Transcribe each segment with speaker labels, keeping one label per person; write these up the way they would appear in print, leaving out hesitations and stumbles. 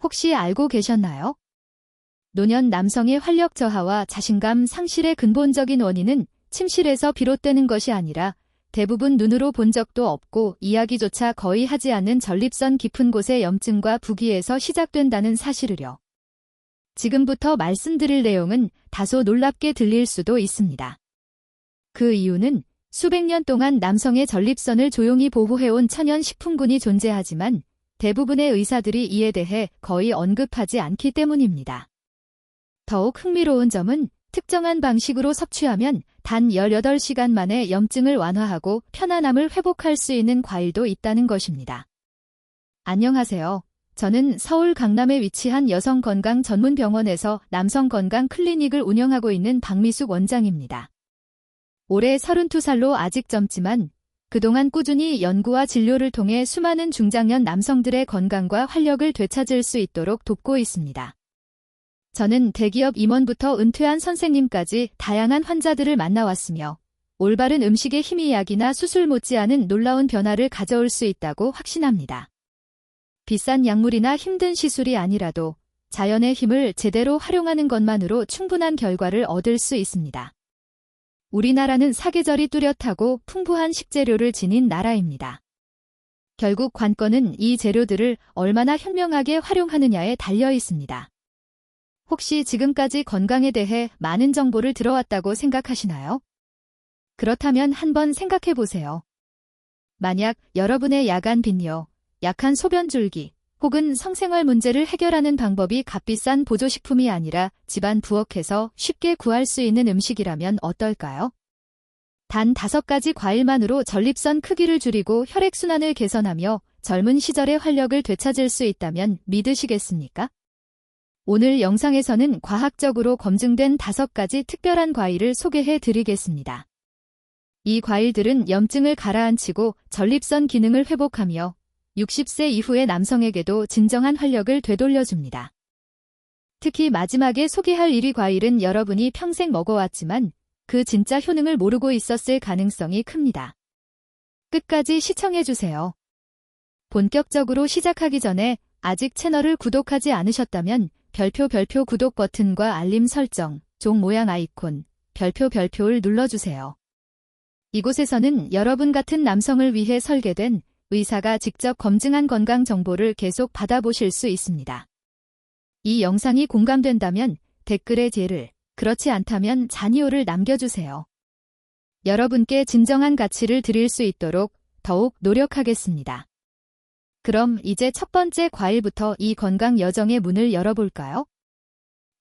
Speaker 1: 혹시 알고 계셨나요? 노년 남성의 활력 저하와 자신감 상실의 근본적인 원인은 침실에서 비롯되는 것이 아니라 대부분 눈으로 본 적도 없고 이야기조차 거의 하지 않는 전립선 깊은 곳의 염증과 부기에서 시작된다는 사실을요. 지금부터 말씀드릴 내용은 다소 놀랍게 들릴 수도 있습니다. 그 이유는 수백 년 동안 남성의 전립선을 조용히 보호해온 천연식품군이 존재하지만 대부분의 의사들이 이에 대해 거의 언급하지 않기 때문입니다. 더욱 흥미로운 점은 특정한 방식으로 섭취하면 단 18시간 만에 염증을 완화하고 편안함을 회복할 수 있는 과일도 있다는 것입니다. 안녕하세요. 저는 서울 강남에 위치한 여성건강 전문병원에서 남성건강 클리닉을 운영하고 있는 박미숙 원장입니다. 올해 32살로 아직 젊지만 그동안 꾸준히 연구와 진료를 통해 수많은 중장년 남성들의 건강과 활력을 되찾을 수 있도록 돕고 있습니다. 저는 대기업 임원부터 은퇴한 선생님까지 다양한 환자들을 만나왔으며 올바른 음식의 힘이 약이나 수술 못지않은 놀라운 변화를 가져올 수 있다고 확신합니다. 비싼 약물이나 힘든 시술이 아니라도 자연의 힘을 제대로 활용하는 것만으로 충분한 결과를 얻을 수 있습니다. 우리나라는 사계절이 뚜렷하고 풍부한 식재료를 지닌 나라입니다. 결국 관건은 이 재료들을 얼마나 현명하게 활용하느냐에 달려 있습니다. 혹시 지금까지 건강에 대해 많은 정보를 들어왔다고 생각하시나요? 그렇다면 한번 생각해 보세요. 만약 여러분의 야간 빈뇨, 약한 소변줄기, 혹은 성생활 문제를 해결하는 방법이 값비싼 보조식품이 아니라 집안 부엌에서 쉽게 구할 수 있는 음식이라면 어떨까요? 단 5가지 과일만으로 전립선 크기를 줄이고 혈액순환을 개선하며 젊은 시절의 활력을 되찾을 수 있다면 믿으시겠습니까? 오늘 영상에서는 과학적으로 검증된 5가지 특별한 과일을 소개해 드리겠습니다. 이 과일들은 염증을 가라앉히고 전립선 기능을 회복하며 60세 이후의 남성에게도 진정한 활력을 되돌려줍니다. 특히 마지막에 소개할 1위 과일은 여러분이 평생 먹어왔지만 그 진짜 효능을 모르고 있었을 가능성이 큽니다. 끝까지 시청해주세요. 본격적으로 시작하기 전에 아직 채널을 구독하지 않으셨다면 별표 구독 버튼과 알림 설정, 종 모양 아이콘, 별표를 눌러주세요. 이곳에서는 여러분 같은 남성을 위해 설계된 의사가 직접 검증한 건강 정보를 계속 받아보실 수 있습니다. 이 영상이 공감된다면 댓글에 제를, 그렇지 않다면 잔이오를 남겨주세요. 여러분께 진정한 가치를 드릴 수 있도록 더욱 노력하겠습니다. 그럼 이제 첫 번째 과일부터 이 건강 여정의 문을 열어볼까요?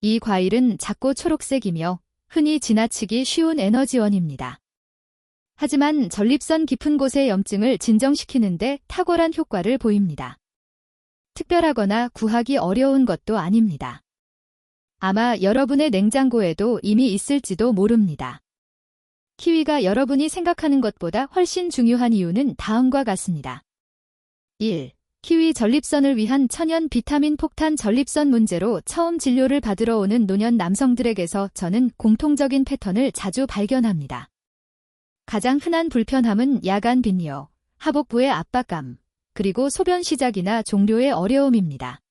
Speaker 1: 이 과일은 작고 초록색이며 흔히 지나치기 쉬운 에너지원입니다. 하지만 전립선 깊은 곳의 염증을 진정시키는데 탁월한 효과를 보입니다. 특별하거나 구하기 어려운 것도 아닙니다. 아마 여러분의 냉장고에도 이미 있을지도 모릅니다. 키위가 여러분이 생각하는 것보다 훨씬 중요한 이유는 다음과 같습니다. 1. 키위 전립선을 위한 천연 비타민 폭탄. 전립선 문제로 처음 진료를 받으러 오는 노년 남성들에게서 저는 공통적인 패턴을 자주 발견합니다. 가장 흔한 불편함은 야간 빈뇨, 하복부의 압박감, 그리고 소변 시작이나 종료의 어려움입니다.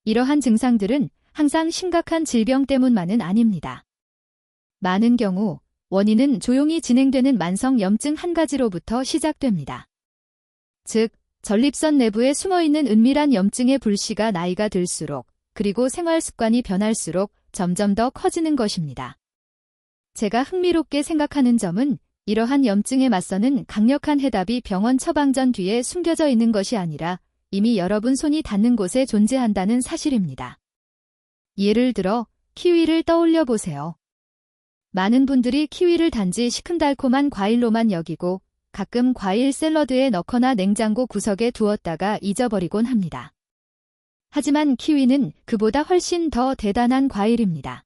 Speaker 1: 이러한 증상들은 항상 심각한 질병 때문만은 아닙니다. 많은 경우 원인은 조용히 진행되는 만성 염증 한 가지로부터 시작됩니다. 즉, 전립선 내부에 숨어있는 은밀한 염증의 불씨가 나이가 들수록 그리고 생활 습관이 변할수록 점점 더 커지는 것입니다. 제가 흥미롭게 생각하는 점은 이러한 염증에 맞서는 강력한 해답이 병원 처방전 뒤에 숨겨져 있는 것이 아니라 이미 여러분 손이 닿는 곳에 존재한다는 사실입니다. 예를 들어 키위를 떠올려 보세요. 많은 분들이 키위를 단지 시큼달콤한 과일로만 여기고 가끔 과일 샐러드에 넣거나 냉장고 구석에 두었다가 잊어버리곤 합니다. 하지만 키위는 그보다 훨씬 더 대단한 과일입니다.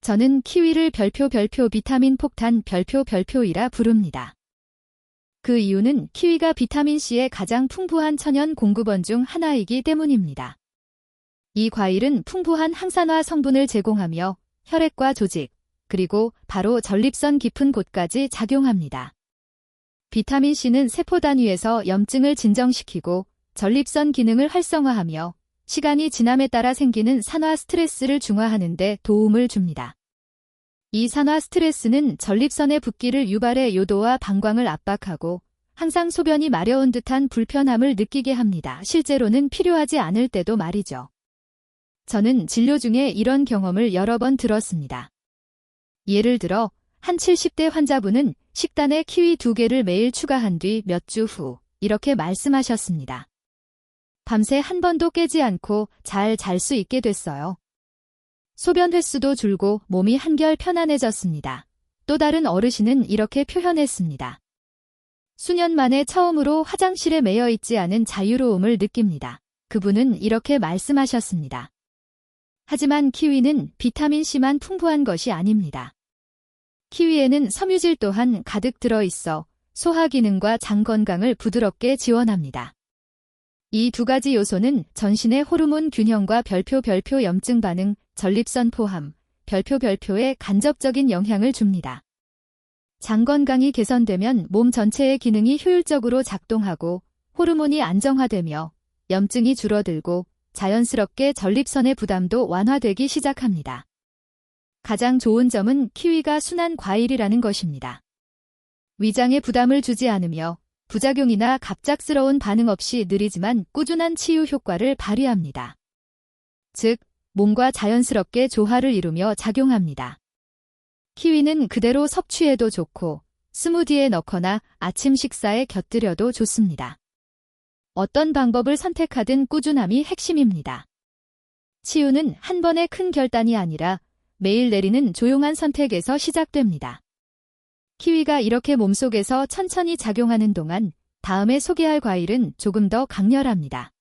Speaker 1: 저는 키위를 별표 비타민 폭탄 별표이라 부릅니다. 그 이유는 키위가 비타민C의 가장 풍부한 천연 공급원 중 하나이기 때문입니다. 이 과일은 풍부한 항산화 성분을 제공하며 혈액과 조직, 그리고 바로 전립선 깊은 곳까지 작용합니다. 비타민C는 세포 단위에서 염증을 진정시키고 전립선 기능을 활성화하며 시간이 지남에 따라 생기는 산화 스트레스를 중화하는 데 도움을 줍니다. 이 산화 스트레스는 전립선의 붓기를 유발해 요도와 방광을 압박하고 항상 소변이 마려운 듯한 불편함을 느끼게 합니다. 실제로는 필요하지 않을 때도 말이죠. 저는 진료 중에 이런 경험을 여러 번 들었습니다. 예를 들어 한 70대 환자분은 식단에 키위 2개를 매일 추가한 뒤 몇 주 후 이렇게 말씀하셨습니다. 밤새 한 번도 깨지 않고 잘 잘 수 있게 됐어요. 소변 횟수도 줄고 몸이 한결 편안해졌습니다. 또 다른 어르신은 이렇게 표현했습니다. 수년 만에 처음으로 화장실에 매여 있지 않은 자유로움을 느낍니다. 그분은 이렇게 말씀하셨습니다. 하지만 키위는 비타민C만 풍부한 것이 아닙니다. 키위에는 섬유질 또한 가득 들어있어 소화 기능과 장 건강을 부드럽게 지원합니다. 이 두 가지 요소는 전신의 호르몬 균형과 별표 염증 반응, 전립선 포함, 별표에 간접적인 영향을 줍니다. 장 건강이 개선되면 몸 전체의 기능이 효율적으로 작동하고 호르몬이 안정화되며 염증이 줄어들고 자연스럽게 전립선의 부담도 완화되기 시작합니다. 가장 좋은 점은 키위가 순한 과일이라는 것입니다. 위장에 부담을 주지 않으며 부작용이나 갑작스러운 반응 없이 느리지만 꾸준한 치유 효과를 발휘합니다. 즉, 몸과 자연스럽게 조화를 이루며 작용합니다. 키위는 그대로 섭취해도 좋고 스무디에 넣거나 아침 식사에 곁들여도 좋습니다. 어떤 방법을 선택하든 꾸준함이 핵심입니다. 치유는 한 번의 큰 결단이 아니라 매일 내리는 조용한 선택에서 시작됩니다. 키위가 이렇게 몸속에서 천천히 작용하는 동안 다음에 소개할 과일은 조금 더 강렬합니다.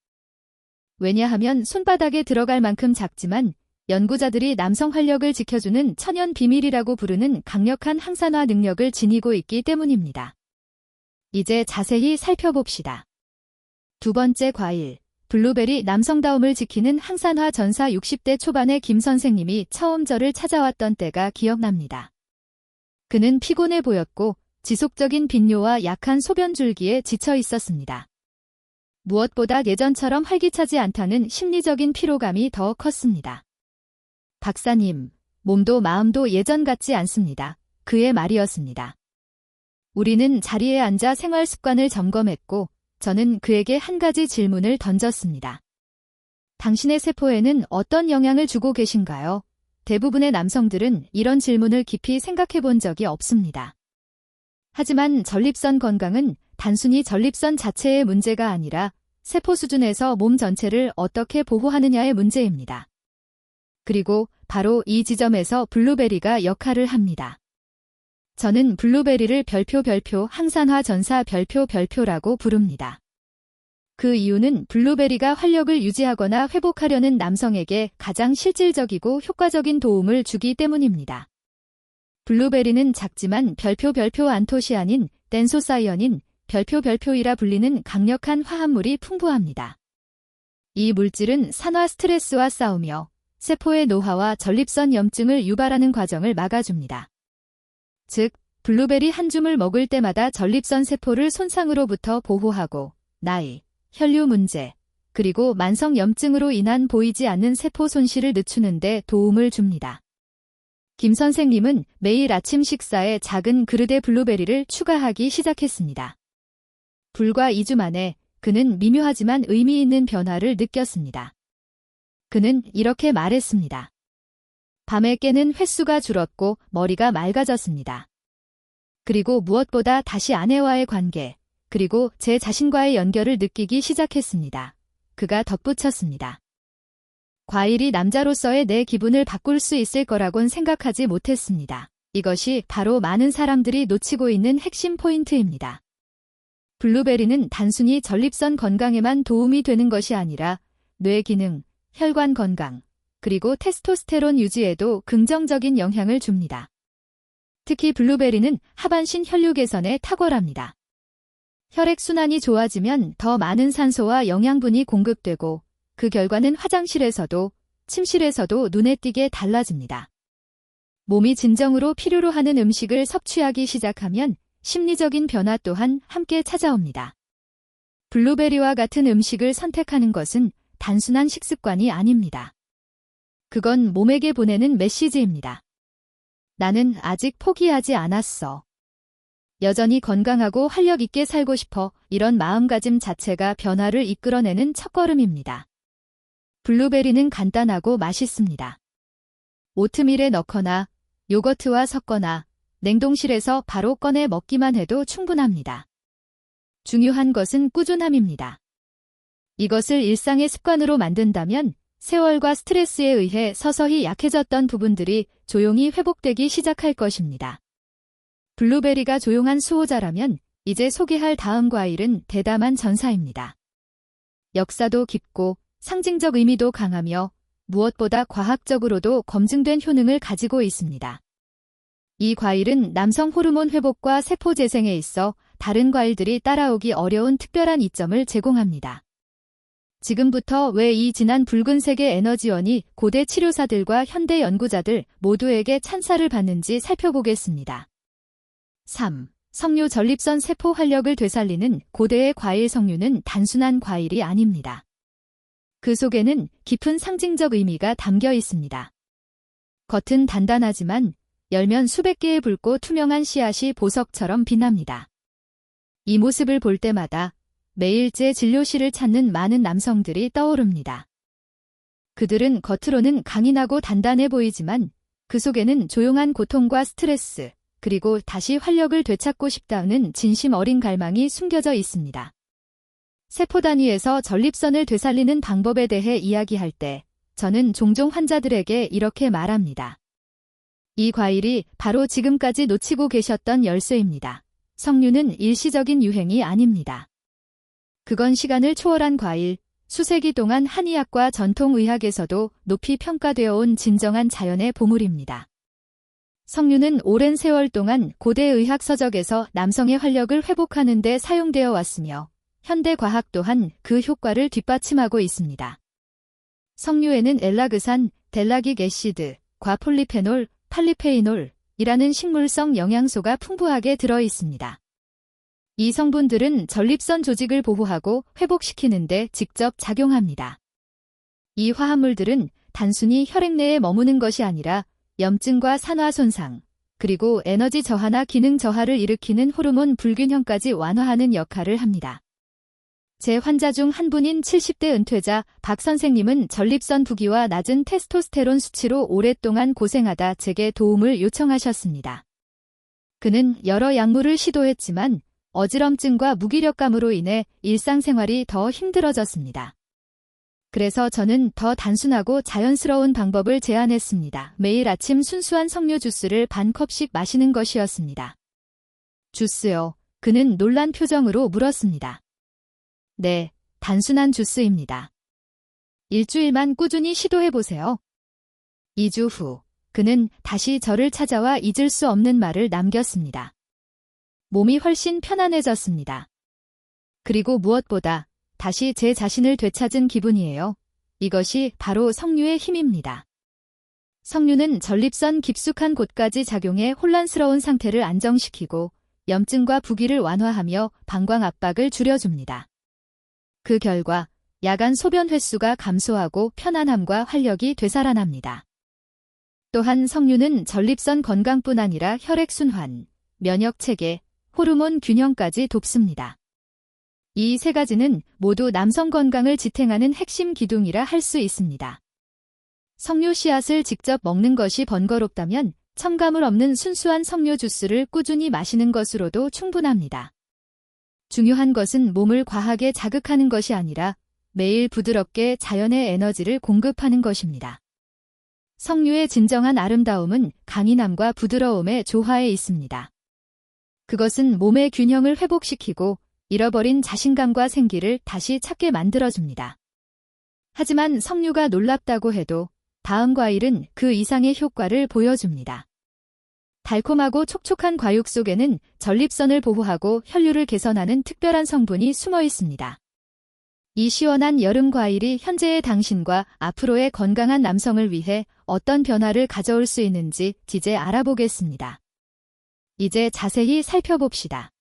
Speaker 1: 왜냐하면 손바닥에 들어갈 만큼 작지만 연구자들이 남성 활력을 지켜주는 천연 비밀이라고 부르는 강력한 항산화 능력을 지니고 있기 때문입니다. 이제 자세히 살펴봅시다. 두 번째 과일, 블루베리. 남성다움을 지키는 항산화 전사. 60대 초반의 김 선생님이 처음 저를 찾아왔던 때가 기억납니다. 그는 피곤해 보였고 지속적인 빈뇨와 약한 소변 줄기에 지쳐 있었습니다. 무엇보다 예전처럼 활기차지 않다는 심리적인 피로감이 더 컸습니다. 박사님, 몸도 마음도 예전 같지 않습니다. 그의 말이었습니다. 우리는 자리에 앉아 생활 습관을 점검했고 저는 그에게 한 가지 질문을 던졌습니다. 당신의 세포에는 어떤 영향을 주고 계신가요? 대부분의 남성들은 이런 질문을 깊이 생각해 본 적이 없습니다. 하지만 전립선 건강은 단순히 전립선 자체의 문제가 아니라 세포 수준에서 몸 전체를 어떻게 보호하느냐의 문제입니다. 그리고 바로 이 지점에서 블루베리가 역할을 합니다. 저는 블루베리를 별표 항산화 전사 별표라고 부릅니다. 그 이유는 블루베리가 활력을 유지하거나 회복하려는 남성에게 가장 실질적이고 효과적인 도움을 주기 때문입니다. 블루베리는 작지만 별표 안토시아닌, 댄소사이어닌, 별표이라 불리는 강력한 화합물이 풍부합니다. 이 물질은 산화 스트레스와 싸우며 세포의 노화와 전립선 염증을 유발하는 과정을 막아줍니다. 즉, 블루베리 한 줌을 먹을 때마다 전립선 세포를 손상으로부터 보호하고 나이, 혈류 문제, 그리고 만성 염증으로 인한 보이지 않는 세포 손실을 늦추는 데 도움을 줍니다. 김 선생님은 매일 아침 식사에 작은 그릇에 블루베리를 추가하기 시작했습니다. 불과 2주 만에 그는 미묘하지만 의미 있는 변화를 느꼈습니다. 그는 이렇게 말했습니다. 밤에 깨는 횟수가 줄었고 머리가 맑아졌습니다. 그리고 무엇보다 다시 아내와의 관계, 그리고 제 자신과의 연결을 느끼기 시작했습니다. 그가 덧붙였습니다. 과일이 남자로서의 내 기분을 바꿀 수 있을 거라곤 생각하지 못했습니다. 이것이 바로 많은 사람들이 놓치고 있는 핵심 포인트입니다. 블루베리는 단순히 전립선 건강에만 도움이 되는 것이 아니라 뇌 기능, 혈관 건강, 그리고 테스토스테론 유지에도 긍정적인 영향을 줍니다. 특히 블루베리는 하반신 혈류 개선에 탁월합니다. 혈액순환이 좋아지면 더 많은 산소와 영양분이 공급되고 그 결과는 화장실에서도 침실에서도 눈에 띄게 달라집니다. 몸이 진정으로 필요로 하는 음식을 섭취하기 시작하면 심리적인 변화 또한 함께 찾아옵니다. 블루베리와 같은 음식을 선택하는 것은 단순한 식습관이 아닙니다. 그건 몸에게 보내는 메시지입니다. 나는 아직 포기하지 않았어. 여전히 건강하고 활력 있게 살고 싶어. 이런 마음가짐 자체가 변화를 이끌어내는 첫걸음입니다. 블루베리는 간단하고 맛있습니다. 오트밀에 넣거나 요거트와 섞거나 냉동실에서 바로 꺼내 먹기만 해도 충분합니다. 중요한 것은 꾸준함입니다. 이것을 일상의 습관으로 만든다면 세월과 스트레스에 의해 서서히 약해졌던 부분들이 조용히 회복되기 시작할 것입니다. 블루베리가 조용한 수호자라면 이제 소개할 다음 과일은 대담한 전사입니다. 역사도 깊고 상징적 의미도 강하며 무엇보다 과학적으로도 검증된 효능을 가지고 있습니다. 이 과일은 남성 호르몬 회복과 세포 재생에 있어 다른 과일들이 따라오기 어려운 특별한 이점을 제공합니다. 지금부터 왜 이 진한 붉은색의 에너지원이 고대 치료사들과 현대 연구자들 모두에게 찬사를 받는지 살펴보겠습니다. 3. 석류 전립선 세포 활력을 되살리는 고대의 과일. 석류는 단순한 과일이 아닙니다. 그 속에는 깊은 상징적 의미가 담겨 있습니다. 겉은 단단하지만 열면 수백 개의 붉고 투명한 씨앗이 보석처럼 빛납니다. 이 모습을 볼 때마다 매일째 진료실을 찾는 많은 남성들이 떠오릅니다. 그들은 겉으로는 강인하고 단단해 보이지만 그 속에는 조용한 고통과 스트레스, 그리고 다시 활력을 되찾고 싶다는 진심 어린 갈망이 숨겨져 있습니다. 세포 단위에서 전립선을 되살리는 방법에 대해 이야기할 때 저는 종종 환자들에게 이렇게 말합니다. 이 과일이 바로 지금까지 놓치고 계셨던 열쇠입니다. 석류는 일시적인 유행이 아닙니다. 그건 시간을 초월한 과일, 수세기 동안 한의학과 전통의학에서도 높이 평가되어 온 진정한 자연의 보물입니다. 석류는 오랜 세월 동안 고대 의학 서적에서 남성의 활력을 회복하는 데 사용되어 왔으며 현대 과학 또한 그 효과를 뒷받침하고 있습니다. 석류에는 엘라그산, 델라기ಕ್ 애시드, 과폴리페놀, 팔리페이놀이라는 식물성 영양소가 풍부하게 들어 있습니다. 이 성분들은 전립선 조직을 보호하고 회복시키는 데 직접 작용합니다. 이 화합물들은 단순히 혈액 내에 머무는 것이 아니라 염증과 산화 손상, 그리고 에너지 저하나 기능 저하를 일으키는 호르몬 불균형까지 완화하는 역할을 합니다. 제 환자 중 한 분인 70대 은퇴자 박 선생님은 전립선 부기와 낮은 테스토스테론 수치로 오랫동안 고생하다 제게 도움을 요청하셨습니다. 그는 여러 약물을 시도했지만 어지럼증과 무기력감으로 인해 일상생활이 더 힘들어졌습니다. 그래서 저는 더 단순하고 자연스러운 방법을 제안했습니다. 매일 아침 순수한 석류 주스를 반 컵씩 마시는 것이었습니다. 주스요? 그는 놀란 표정으로 물었습니다. 네, 단순한 주스입니다. 일주일만 꾸준히 시도해보세요. 2주 후, 그는 다시 저를 찾아와 잊을 수 없는 말을 남겼습니다. 몸이 훨씬 편안해졌습니다. 그리고 무엇보다 다시 제 자신을 되찾은 기분이에요. 이것이 바로 석류의 힘입니다. 석류는 전립선 깊숙한 곳까지 작용해 혼란스러운 상태를 안정시키고 염증과 부기를 완화하며 방광 압박을 줄여줍니다. 그 결과 야간 소변 횟수가 감소하고 편안함과 활력이 되살아납니다. 또한 석류는 전립선 건강뿐 아니라 혈액순환, 면역체계, 호르몬 균형까지 돕습니다. 이 세 가지는 모두 남성 건강을 지탱하는 핵심 기둥이라 할 수 있습니다. 석류 씨앗을 직접 먹는 것이 번거롭다면 첨가물 없는 순수한 석류 주스를 꾸준히 마시는 것으로도 충분합니다. 중요한 것은 몸을 과하게 자극하는 것이 아니라 매일 부드럽게 자연의 에너지를 공급하는 것입니다. 석류의 진정한 아름다움은 강인함과 부드러움의 조화에 있습니다. 그것은 몸의 균형을 회복시키고 잃어버린 자신감과 생기를 다시 찾게 만들어줍니다. 하지만 석류가 놀랍다고 해도 다음 과일은 그 이상의 효과를 보여줍니다. 달콤하고 촉촉한 과육 속에는 전립선을 보호하고 혈류를 개선하는 특별한 성분이 숨어 있습니다. 이 시원한 여름 과일이 현재의 당신과 앞으로의 건강한 남성을 위해 어떤 변화를 가져올 수 있는지 이제 알아보겠습니다. 이제 자세히 살펴봅시다.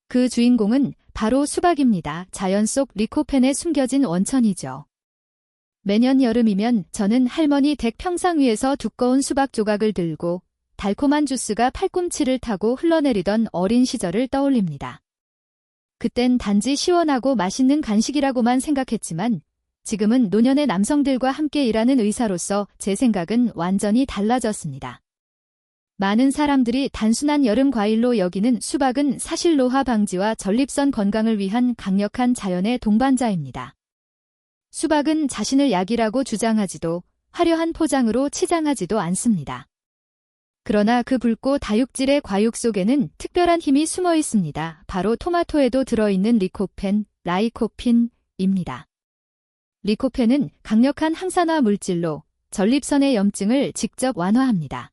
Speaker 1: 그 주인공은 바로 수박입니다. 자연 속 리코펜에 숨겨진 원천이죠. 매년 여름이면 저는 할머니 댁 평상 위에서 두꺼운 수박 조각을 들고 달콤한 주스가 팔꿈치를 타고 흘러내리던 어린 시절을 떠올립니다. 그땐 단지 시원하고 맛있는 간식이라고만 생각했지만 지금은 노년의 남성들과 함께 일하는 의사로서 제 생각은 완전히 달라졌습니다. 많은 사람들이 단순한 여름 과일로 여기는 수박은 사실 노화 방지와 전립선 건강을 위한 강력한 자연의 동반자입니다. 수박은 자신을 약이라고 주장하지도 화려한 포장으로 치장하지도 않습니다. 그러나 그 붉고 다육질의 과육 속에는 특별한 힘이 숨어 있습니다. 바로 토마토에도 들어있는 리코펜, 라이코핀입니다. 리코펜은 강력한 항산화 물질로 전립선의 염증을 직접 완화합니다.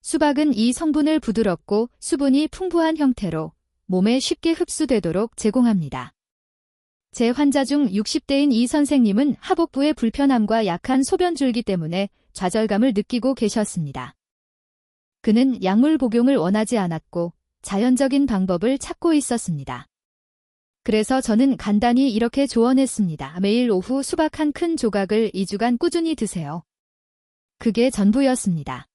Speaker 1: 수박은 이 성분을 부드럽고 수분이 풍부한 형태로 몸에 쉽게 흡수되도록 제공합니다. 제 환자 중 60대인 이 선생님은 하복부의 불편함과 약한 소변줄기 때문에 좌절감을 느끼고 계셨습니다. 그는 약물 복용을 원하지 않았고 자연적인 방법을 찾고 있었습니다. 그래서 저는 간단히 이렇게 조언했습니다. 매일 오후 수박 한 큰 조각을 2주간 꾸준히 드세요. 그게 전부였습니다.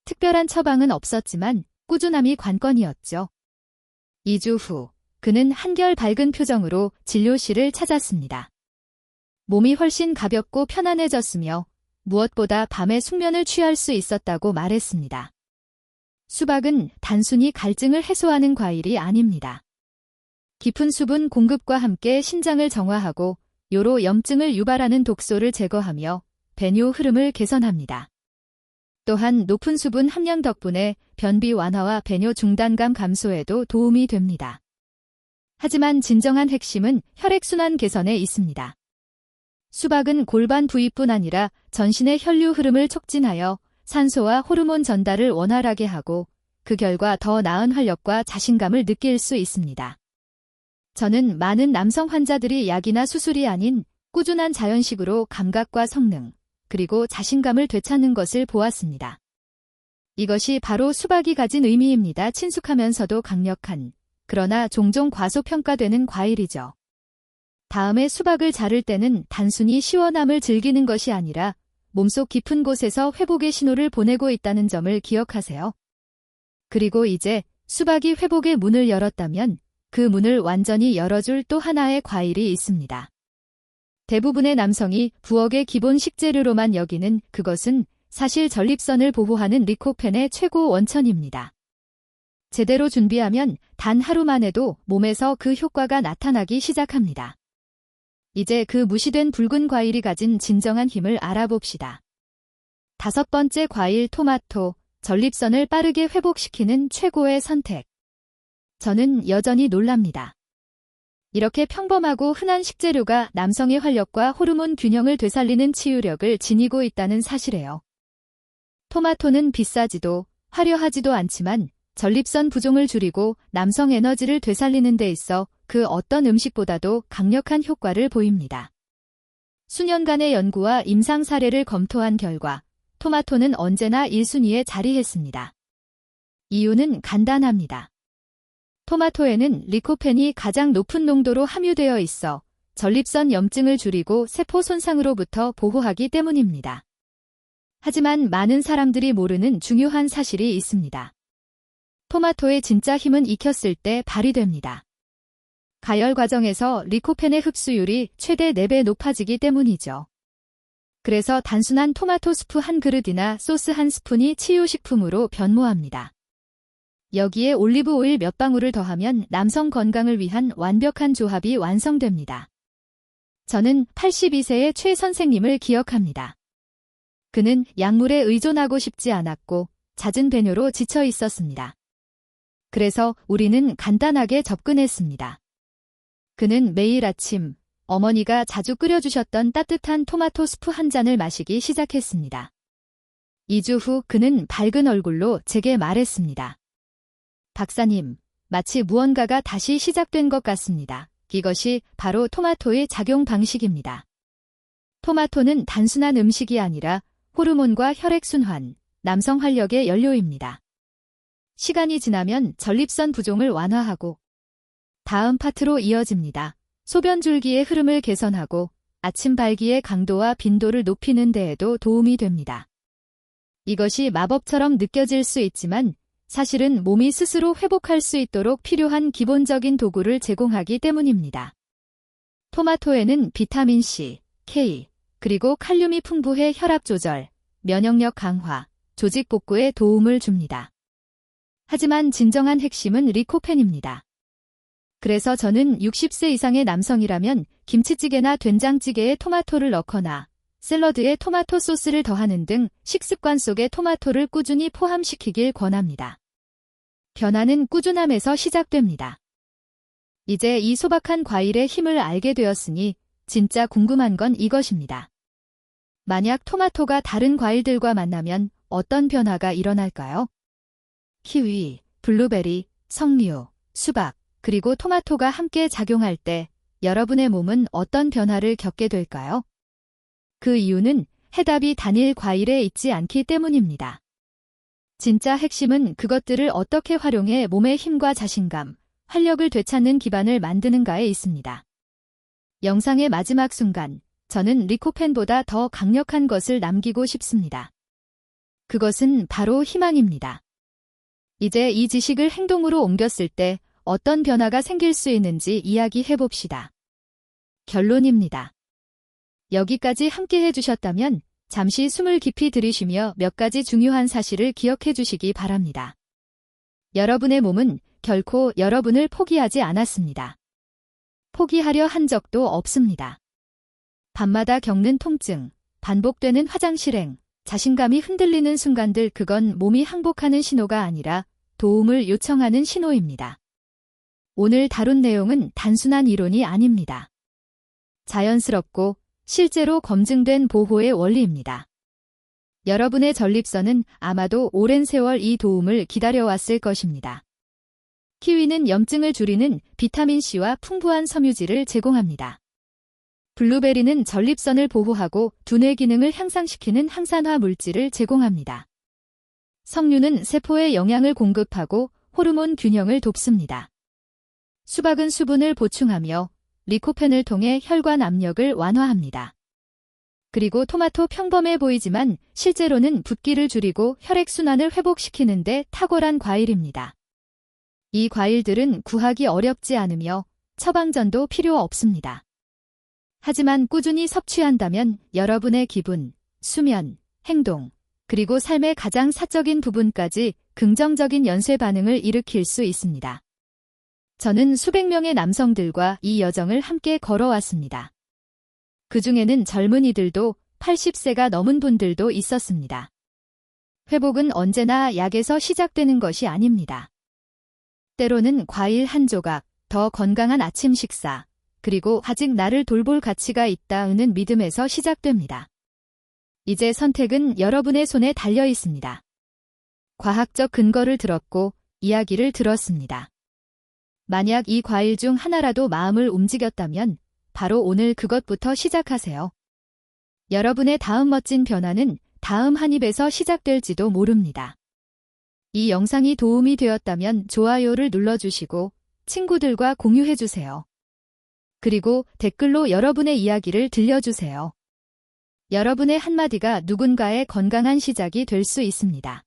Speaker 1: 특별한 처방은 없었지만 꾸준함이 관건이었죠. 2주 후 그는 한결 밝은 표정으로 진료실을 찾았습니다. 몸이 훨씬 가볍고 편안해졌으며 무엇보다 밤에 숙면을 취할 수 있었다고 말했습니다. 수박은 단순히 갈증을 해소하는 과일이 아닙니다. 깊은 수분 공급과 함께 신장을 정화하고 요로 염증을 유발하는 독소를 제거하며 배뇨 흐름을 개선합니다. 또한 높은 수분 함량 덕분에 변비 완화와 배뇨 중단감 감소에도 도움이 됩니다. 하지만 진정한 핵심은 혈액순환 개선에 있습니다. 수박은 골반 부위뿐 아니라 전신의 혈류 흐름을 촉진하여 산소와 호르몬 전달을 원활하게 하고 그 결과 더 나은 활력과 자신감을 느낄 수 있습니다. 저는 많은 남성 환자들이 약이나 수술이 아닌 꾸준한 자연식으로 감각과 성능, 그리고 자신감을 되찾는 것을 보았습니다. 이것이 바로 수박이 가진 의미입니다. 친숙하면서도 강력한, 그러나 종종 과소평가되는 과일이죠. 다음에 수박을 자를 때는 단순히 시원함을 즐기는 것이 아니라 몸속 깊은 곳에서 회복의 신호를 보내고 있다는 점을 기억하세요. 그리고 이제 수박이 회복의 문을 열었다면 그 문을 완전히 열어줄 또 하나의 과일이 있습니다. 대부분의 남성이 부엌의 기본 식재료로만 여기는 그것은 사실 전립선을 보호하는 리코펜의 최고 원천입니다. 제대로 준비하면 단 하루만 해도 몸에서 그 효과가 나타나기 시작합니다. 이제 그 무시된 붉은 과일이 가진 진정한 힘을 알아봅시다. 5번째 과일 토마토, 전립선을 빠르게 회복시키는 최고의 선택. 저는 여전히 놀랍니다. 이렇게 평범하고 흔한 식재료가 남성의 활력과 호르몬 균형을 되살리는 치유력을 지니고 있다는 사실이에요. 토마토는 비싸지도 화려하지도 않지만 전립선 부종을 줄이고 남성 에너지를 되살리는 데 있어 그 어떤 음식보다도 강력한 효과를 보입니다. 수년간의 연구와 임상 사례를 검토한 결과 토마토는 언제나 1순위에 자리했습니다. 이유는 간단합니다. 토마토에는 리코펜이 가장 높은 농도로 함유되어 있어 전립선 염증을 줄이고 세포 손상으로부터 보호하기 때문입니다. 하지만 많은 사람들이 모르는 중요한 사실이 있습니다. 토마토의 진짜 힘은 익혔을 때 발휘됩니다. 가열 과정에서 리코펜의 흡수율이 최대 4배 높아지기 때문이죠. 그래서 단순한 토마토 스프 한 그릇이나 소스 한 스푼이 치유식품으로 변모합니다. 여기에 올리브 오일 몇 방울을 더하면 남성 건강을 위한 완벽한 조합이 완성됩니다. 저는 82세의 최 선생님을 기억합니다. 그는 약물에 의존하고 싶지 않았고 잦은 배뇨로 지쳐 있었습니다. 그래서 우리는 간단하게 접근했습니다. 그는 매일 아침 어머니가 자주 끓여주셨던 따뜻한 토마토 스프 한 잔을 마시기 시작했습니다. 2주 후 그는 밝은 얼굴로 제게 말했습니다. 박사님, 마치 무언가가 다시 시작된 것 같습니다. 이것이 바로 토마토의 작용 방식입니다. 토마토는 단순한 음식이 아니라 호르몬과 혈액순환, 남성 활력의 연료입니다. 시간이 지나면 전립선 부종을 완화하고 다음 파트로 이어집니다. 소변줄기의 흐름을 개선하고 아침 발기의 강도와 빈도를 높이는 데에도 도움이 됩니다. 이것이 마법처럼 느껴질 수 있지만 사실은 몸이 스스로 회복할 수 있도록 필요한 기본적인 도구를 제공하기 때문입니다. 토마토에는 비타민 C, K, 그리고 칼륨이 풍부해 혈압 조절, 면역력 강화, 조직 복구에 도움을 줍니다. 하지만 진정한 핵심은 리코펜입니다. 그래서 저는 60세 이상의 남성이라면 김치찌개나 된장찌개에 토마토를 넣거나 샐러드에 토마토 소스를 더하는 등 식습관 속에 토마토를 꾸준히 포함시키길 권합니다. 변화는 꾸준함에서 시작됩니다. 이제 이 소박한 과일의 힘을 알게 되었으니 진짜 궁금한 건 이것입니다. 만약 토마토가 다른 과일들과 만나면 어떤 변화가 일어날까요? 키위, 블루베리, 석류, 수박, 그리고 토마토가 함께 작용할 때 여러분의 몸은 어떤 변화를 겪게 될까요? 그 이유는 해답이 단일 과일에 있지 않기 때문입니다. 진짜 핵심은 그것들을 어떻게 활용해 몸의 힘과 자신감, 활력을 되찾는 기반을 만드는가에 있습니다. 영상의 마지막 순간, 저는 리코펜보다 더 강력한 것을 남기고 싶습니다. 그것은 바로 희망입니다. 이제 이 지식을 행동으로 옮겼을 때 어떤 변화가 생길 수 있는지 이야기해 봅시다. 결론입니다. 여기까지 함께 해주셨다면 잠시 숨을 깊이 들이쉬며 몇 가지 중요한 사실을 기억해 주시기 바랍니다. 여러분의 몸은 결코 여러분을 포기하지 않았습니다. 포기하려 한 적도 없습니다. 밤마다 겪는 통증, 반복되는 화장실행, 자신감이 흔들리는 순간들, 그건 몸이 항복하는 신호가 아니라 도움을 요청하는 신호입니다. 오늘 다룬 내용은 단순한 이론이 아닙니다. 자연스럽고 실제로 검증된 보호의 원리입니다. 여러분의 전립선은 아마도 오랜 세월 이 도움을 기다려왔을 것입니다. 키위는 염증을 줄이는 비타민C와 풍부한 섬유질을 제공합니다. 블루베리는 전립선을 보호하고 두뇌 기능을 향상시키는 항산화 물질을 제공합니다. 석류는 세포에 영양을 공급하고 호르몬 균형을 돕습니다. 수박은 수분을 보충하며 리코펜을 통해 혈관 압력을 완화합니다. 그리고 토마토, 평범해 보이지만 실제로는 붓기를 줄이고 혈액순환을 회복시키는 데 탁월한 과일입니다. 이 과일들은 구하기 어렵지 않으며 처방전도 필요 없습니다. 하지만 꾸준히 섭취한다면 여러분의 기분, 수면, 행동, 그리고 삶의 가장 사적인 부분까지 긍정적인 연쇄 반응을 일으킬 수 있습니다. 저는 수백 명의 남성들과 이 여정을 함께 걸어왔습니다. 그 중에는 젊은이들도 80세가 넘은 분들도 있었습니다. 회복은 언제나 약에서 시작되는 것이 아닙니다. 때로는 과일 한 조각, 더 건강한 아침 식사, 그리고 아직 나를 돌볼 가치가 있다는 믿음에서 시작됩니다. 이제 선택은 여러분의 손에 달려 있습니다. 과학적 근거를 들었고 이야기를 들었습니다. 만약 이 과일 중 하나라도 마음을 움직였다면 바로 오늘 그것부터 시작하세요. 여러분의 다음 멋진 변화는 다음 한 입에서 시작될지도 모릅니다. 이 영상이 도움이 되었다면 좋아요를 눌러주시고 친구들과 공유해주세요. 그리고 댓글로 여러분의 이야기를 들려주세요. 여러분의 한마디가 누군가의 건강한 시작이 될 수 있습니다.